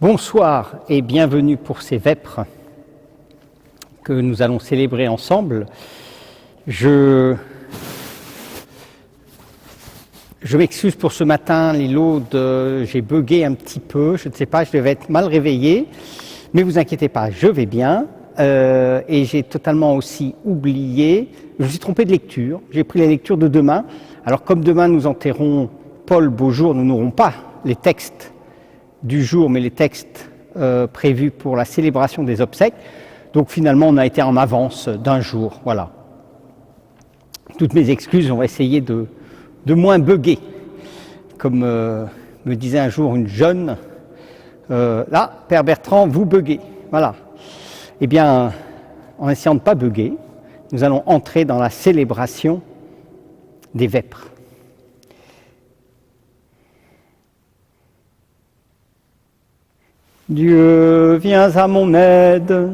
Bonsoir et bienvenue pour ces vêpres que nous allons célébrer ensemble. Je m'excuse pour ce matin, Lilo, j'ai bugué un petit peu, je ne sais pas, je devais être mal réveillé, mais vous inquiétez pas, je vais bien. Et j'ai totalement aussi oublié, je me suis trompé de lecture, j'ai pris la lecture de demain. Alors comme demain nous enterrons Paul Beaujour, nous n'aurons pas les textes du jour, mais les textes prévus pour la célébration des obsèques. Donc finalement, on a été en avance d'un jour, voilà. Toutes mes excuses, on va essayer de moins bugger. Comme me disait un jour une jeune, là, Père Bertrand, vous buguez, voilà. Eh bien, en essayant de ne pas bugger, nous allons entrer dans la célébration des vêpres. Dieu, viens à mon aide,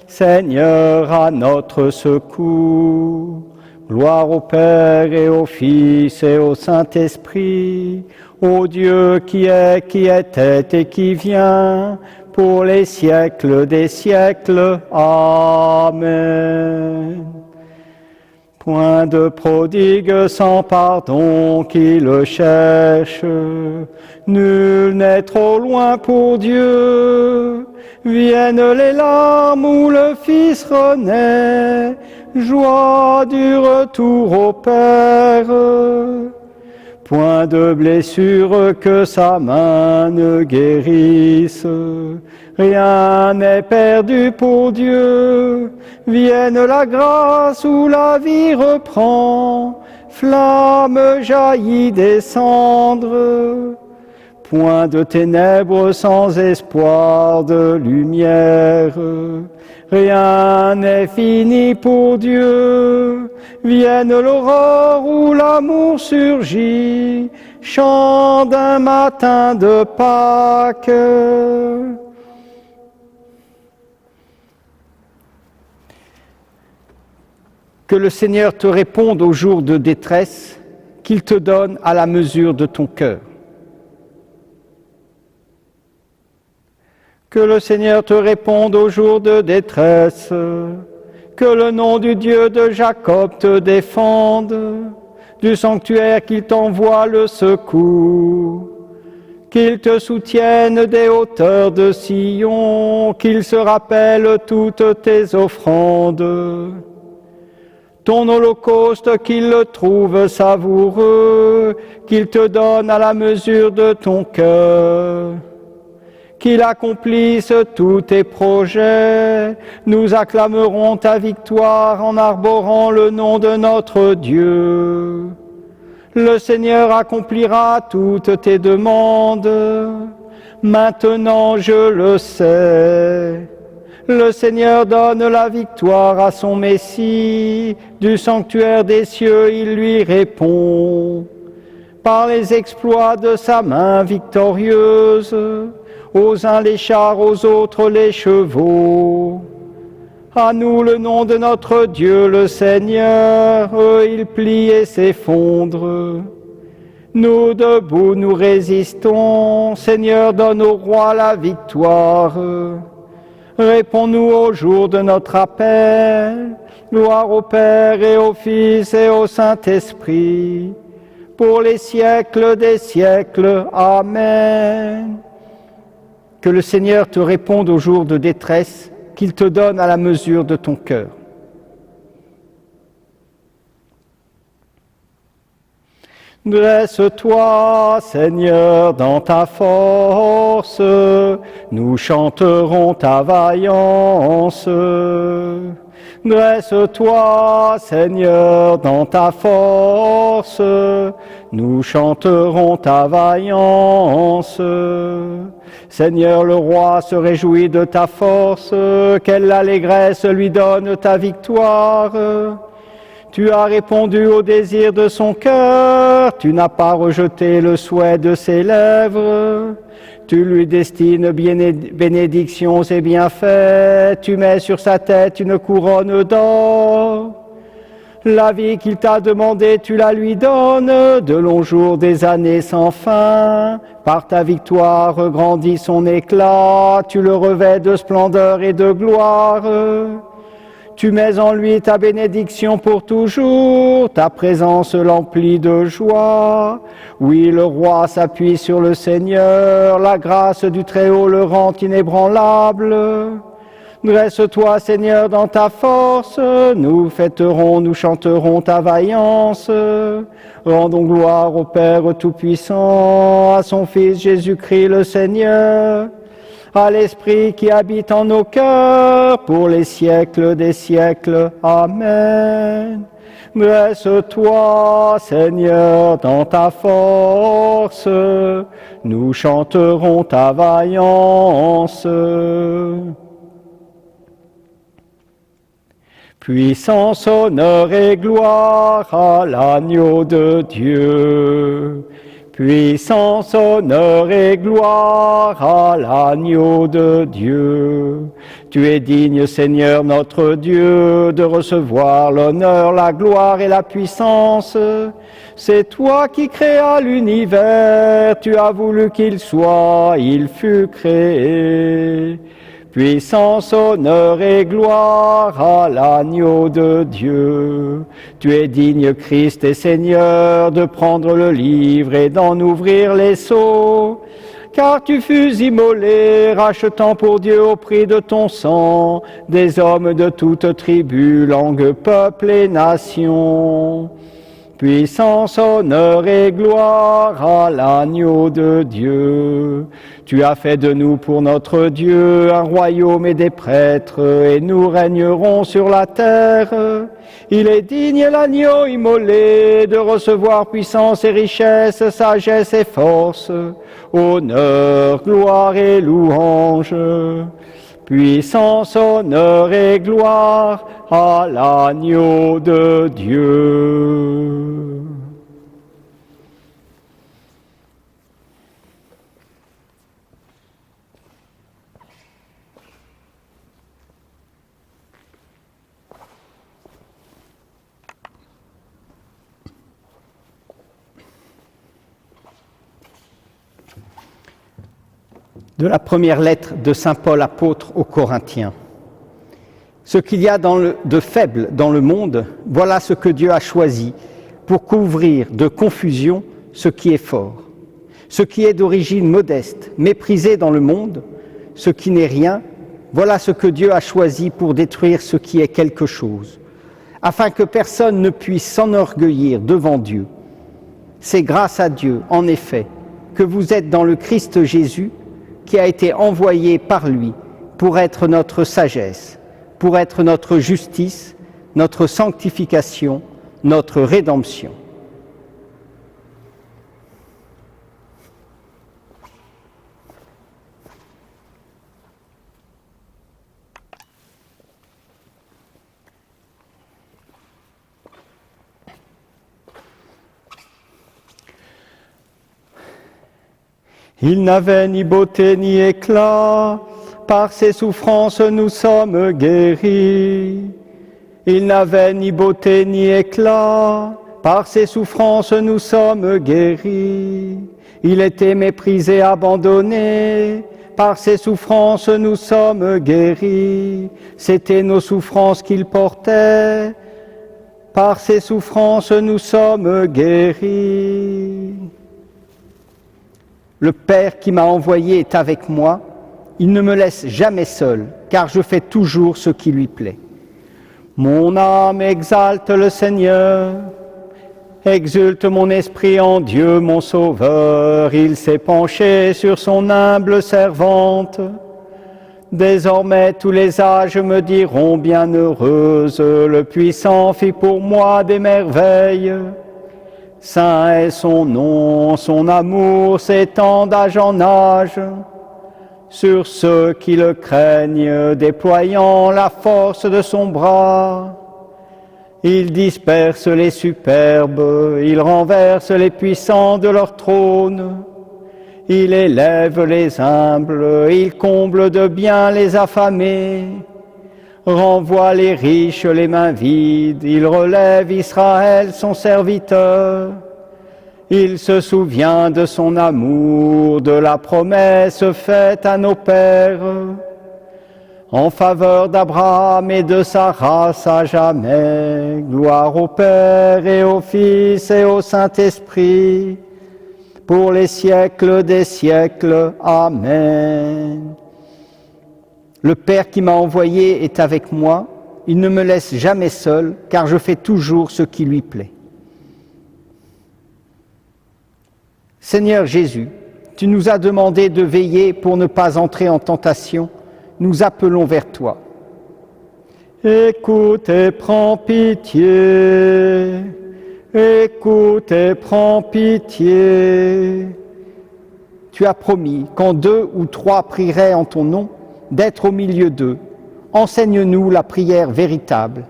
Seigneur, à notre secours. Gloire au Père et au Fils et au Saint-Esprit, ô Dieu qui était et qui vient, pour les siècles des siècles. Amen. Point de prodigue sans pardon qui le cherche, nul n'est trop loin pour Dieu. Viennent les larmes où le Fils renaît, joie du retour au Père. Point de blessure que sa main ne guérisse, rien n'est perdu pour Dieu. Vienne la grâce où la vie reprend, flamme jaillit des cendres. Point de ténèbres sans espoir de lumière, rien n'est fini pour Dieu. Vienne l'aurore où l'amour surgit, chant d'un matin de Pâques. Que le Seigneur te réponde aux jours de détresse, qu'il te donne à la mesure de ton cœur. Que le Seigneur te réponde aux jours de détresse, que le nom du Dieu de Jacob te défende, du sanctuaire qu'il t'envoie le secours, qu'il te soutienne des hauteurs de Sion, qu'il se rappelle toutes tes offrandes. Ton holocauste, qu'il le trouve savoureux, qu'il te donne à la mesure de ton cœur. Qu'il accomplisse tous tes projets, nous acclamerons ta victoire en arborant le nom de notre Dieu. Le Seigneur accomplira toutes tes demandes, maintenant je le sais. Le Seigneur donne la victoire à son Messie, du sanctuaire des cieux il lui répond. Par les exploits de sa main victorieuse, aux uns les chars, aux autres les chevaux. À nous le nom de notre Dieu, le Seigneur, il plie et s'effondre. Nous debout, nous résistons, Seigneur, donne au roi la victoire. Réponds-nous au jour de notre appel, gloire au Père et au Fils et au Saint-Esprit, pour les siècles des siècles. Amen. Que le Seigneur te réponde aux jours de détresse, qu'il te donne à la mesure de ton cœur. Dresse-toi, Seigneur, dans ta force, nous chanterons ta vaillance. Dresse-toi, Seigneur, dans ta force, nous chanterons ta vaillance. Seigneur, le roi se réjouit de ta force, quelle allégresse lui donne ta victoire. Tu as répondu au désir de son cœur, tu n'as pas rejeté le souhait de ses lèvres. Tu lui destines bénédictions et bienfaits, tu mets sur sa tête une couronne d'or. La vie qu'il t'a demandée, tu la lui donnes, de longs jours, des années sans fin. Par ta victoire grandit son éclat, tu le revêts de splendeur et de gloire. Tu mets en lui ta bénédiction pour toujours, ta présence l'emplit de joie. Oui, le roi s'appuie sur le Seigneur, la grâce du Très-Haut le rend inébranlable. Dresse-toi, Seigneur, dans ta force, nous fêterons, nous chanterons ta vaillance. Rendons gloire au Père Tout-Puissant, à son Fils Jésus-Christ le Seigneur, à l'Esprit qui habite en nos cœurs, pour les siècles des siècles. Amen. Dresse-toi, Seigneur, dans ta force, nous chanterons ta vaillance. Puissance, honneur et gloire à l'agneau de Dieu. Puissance, honneur et gloire à l'agneau de Dieu. Tu es digne, Seigneur notre Dieu, de recevoir l'honneur, la gloire et la puissance. C'est toi qui créas l'univers, tu as voulu qu'il soit, il fut créé. Puissance, honneur et gloire à l'agneau de Dieu. Tu es digne, Christ et Seigneur, de prendre le livre et d'en ouvrir les sceaux. Car tu fus immolé, rachetant pour Dieu au prix de ton sang des hommes de toute tribu, langue, peuple et nation. Puissance, honneur et gloire à l'agneau de Dieu. Tu as fait de nous pour notre Dieu un royaume et des prêtres, et nous régnerons sur la terre. Il est digne l'agneau immolé de recevoir puissance et richesse, sagesse et force, honneur, gloire et louange. Puissance, honneur et gloire à l'agneau de Dieu. De la première lettre de saint Paul apôtre aux Corinthiens. Ce qu'il y a de faible dans le monde, voilà ce que Dieu a choisi pour couvrir de confusion ce qui est fort. Ce qui est d'origine modeste, méprisé dans le monde, ce qui n'est rien, voilà ce que Dieu a choisi pour détruire ce qui est quelque chose, afin que personne ne puisse s'enorgueillir devant Dieu. C'est grâce à Dieu, en effet, que vous êtes dans le Christ Jésus, qui a été envoyé par lui pour être notre sagesse, pour être notre justice, notre sanctification, notre rédemption. Il n'avait ni beauté ni éclat, par ses souffrances nous sommes guéris. Il n'avait ni beauté ni éclat, par ses souffrances nous sommes guéris. Il était méprisé, abandonné, par ses souffrances nous sommes guéris. C'étaient nos souffrances qu'il portait, par ses souffrances nous sommes guéris. Le Père qui m'a envoyé est avec moi, il ne me laisse jamais seul, car je fais toujours ce qui lui plaît. Mon âme exalte le Seigneur, exulte mon esprit en Dieu mon Sauveur, il s'est penché sur son humble servante. Désormais tous les âges me diront bienheureuse, le Puissant fit pour moi des merveilles. Saint est son nom, son amour s'étend d'âge en âge sur ceux qui le craignent, déployant la force de son bras. Il disperse les superbes, il renverse les puissants de leur trône. Il élève les humbles, il comble de bien les affamés. renvoie les riches les mains vides, il relève Israël son serviteur. Il se souvient de son amour, de la promesse faite à nos pères, en faveur d'Abraham et de sa race à jamais. Gloire au Père et au Fils et au Saint-Esprit, pour les siècles des siècles. Amen. Le Père qui m'a envoyé est avec moi, il ne me laisse jamais seul, car je fais toujours ce qui lui plaît. Seigneur Jésus, tu nous as demandé de veiller pour ne pas entrer en tentation. Nous appelons vers toi. Écoute et prends pitié. Écoute et prends pitié. Tu as promis, quand 2 ou 3 prieraient en ton nom, d'être au milieu d'eux. Enseigne-nous la prière véritable.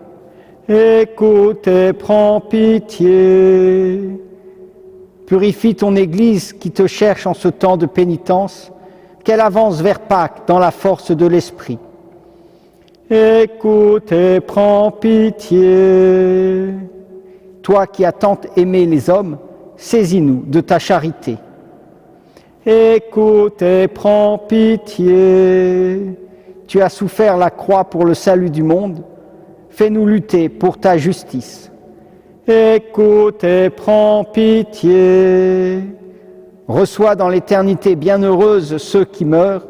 Écoute et prends pitié. Purifie ton Église qui te cherche en ce temps de pénitence, qu'elle avance vers Pâques dans la force de l'Esprit. Écoute et prends pitié. Toi qui as tant aimé les hommes, saisis-nous de ta charité. Écoute et prends pitié. Tu as souffert la croix pour le salut du monde, fais-nous lutter pour ta justice. Écoute et prends pitié. Reçois dans l'éternité bienheureuse ceux qui meurent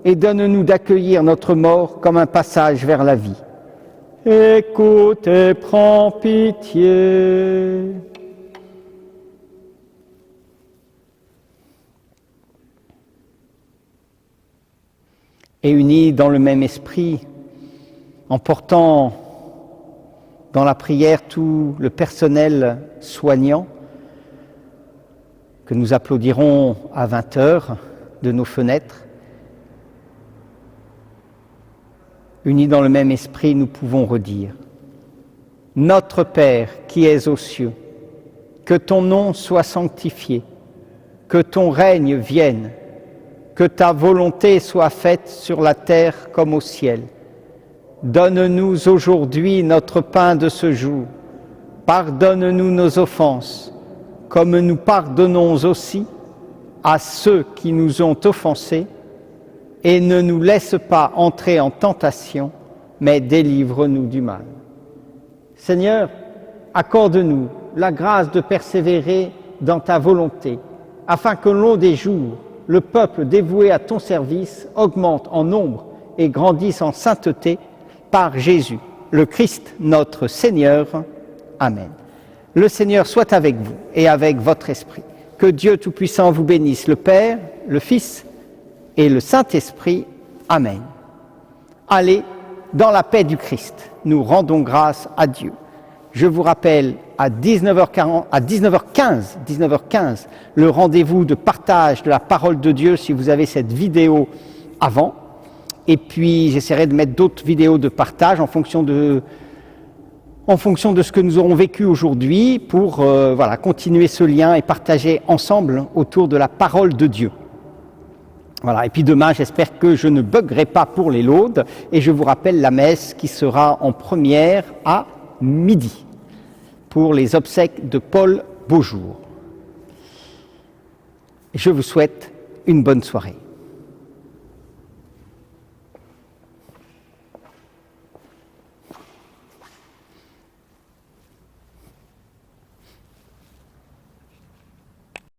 et donne-nous d'accueillir notre mort comme un passage vers la vie. Écoute et prends pitié. Et unis dans le même esprit, en portant dans la prière tout le personnel soignant, que nous applaudirons à 20h de nos fenêtres. Unis dans le même esprit, nous pouvons redire « Notre Père qui es aux cieux, que ton nom soit sanctifié, que ton règne vienne, que ta volonté soit faite sur la terre comme au ciel. Donne-nous aujourd'hui notre pain de ce jour. Pardonne-nous nos offenses, comme nous pardonnons aussi à ceux qui nous ont offensés, et ne nous laisse pas entrer en tentation, mais délivre-nous du mal. Seigneur, accorde-nous la grâce de persévérer dans ta volonté, afin que au long des jours, le peuple dévoué à ton service augmente en nombre et grandisse en sainteté par Jésus, le Christ, notre Seigneur. Amen. Le Seigneur soit avec vous et avec votre esprit. Que Dieu Tout-Puissant vous bénisse, le Père, le Fils et le Saint-Esprit. Amen. Allez, dans la paix du Christ, nous rendons grâce à Dieu. Je vous rappelle à 19h15, le rendez-vous de partage de la parole de Dieu si vous avez cette vidéo avant. Et puis j'essaierai de mettre d'autres vidéos de partage en fonction de ce que nous aurons vécu aujourd'hui pour continuer ce lien et partager ensemble autour de la parole de Dieu. Voilà. Et puis demain, j'espère que je ne buggerai pas pour les laudes et je vous rappelle la messe qui sera en première à midi pour les obsèques de Paul Beaujour. Je vous souhaite une bonne soirée.